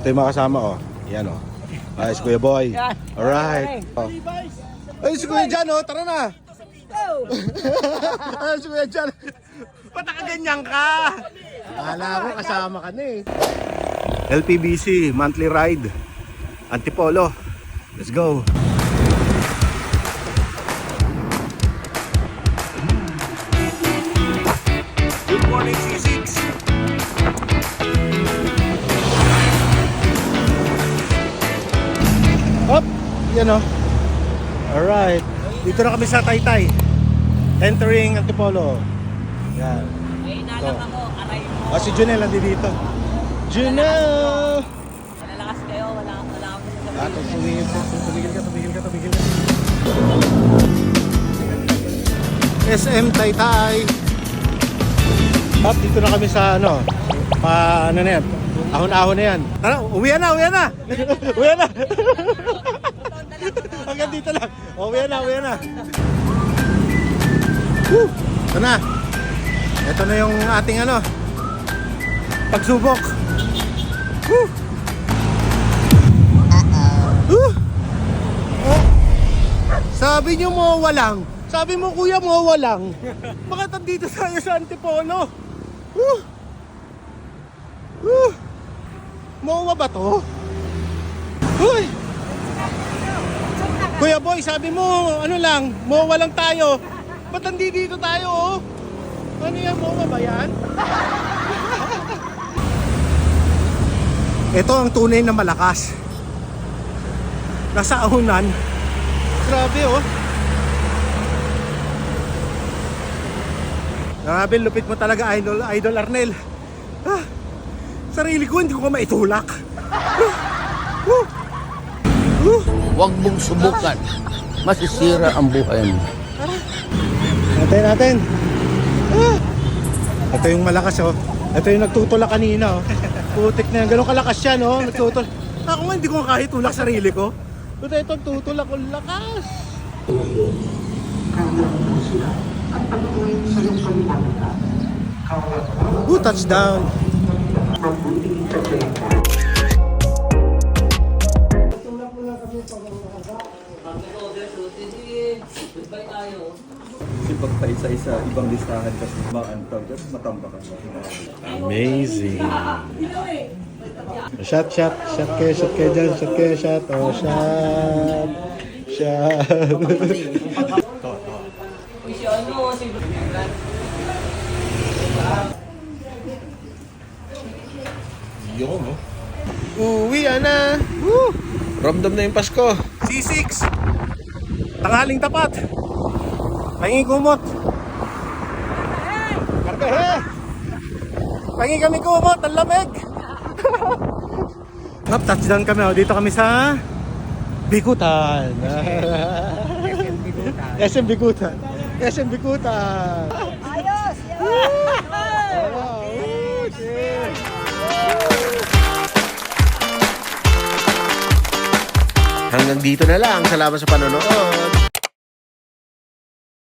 Ito yung mga kasama, oh. Yan, oh. Ay, si Kuya Boy. Alright. Oh. Ay, si Kuya Jan, oh. Tara na. Ay, si Kuya Jan. Ba't nakaganyan ka? Akala ko kasama ka na eh. LPBC, monthly ride. Antipolo. Let's go. Good morning, C6. Hop, yan o. Alright. Dito na kami sa Taytay. Entering Antipolo. Yan. May inalang ako, aray mo. Si Junel nandito dito. Junel! Malalakas kayo, wala akong Tumigil ka. SM Taytay. Hop, dito na kami sa ano. Ano na yan? Ahon-ahon na yan. Tara, uwi na. Uwi na. Hanggang dito lang. Uwi na. Ito na. Ito na yung ating ano, pagsubok. Sabi nyo mo walang. Sabi mo kuya mo walang. Bakit andito tayo sa Antipolo? Mowa ba to? Uy! Kuya Boy, sabi mo ano lang, mowa lang tayo. Ba't nandito tayo oh? Ano yan, mowa ba yan? Ito ang tunay na malakas. Nasa ahunan. Grabe oh. Grabe, lupit mo talaga, Idol Arnel. Sarili ko, hindi ko maitulak. Huwag mong subukan. Masisira ang buhay mo. Natin. Ito yung malakas oh. Ito yung nagtutulak kanina oh. Putik na yan. Ganun kalakas yan oh. Nagtutulak. Ako nga hindi ko kahit tulak sarili ko. Ito tutulak ko lakas. Touchdown. Goodbye tayo. Sipag pa isa-isa, ibang listahan kasi maantag at matambakan. Amazing. Shot kayo dyan. Oh, shot. Uy, si ano, si... Yun, no? Uwi na. Woo! Ramdam na yung Pasko. C6. Tanghaling tapat. Pahingi kumot. Kargahe. Pahingi kami kumot. Ang lamig. Touchdown kami. Dito kami sa Bikutan. SM Bikutan. Ayos! Hanggang dito na lang. Salamat sa panonood.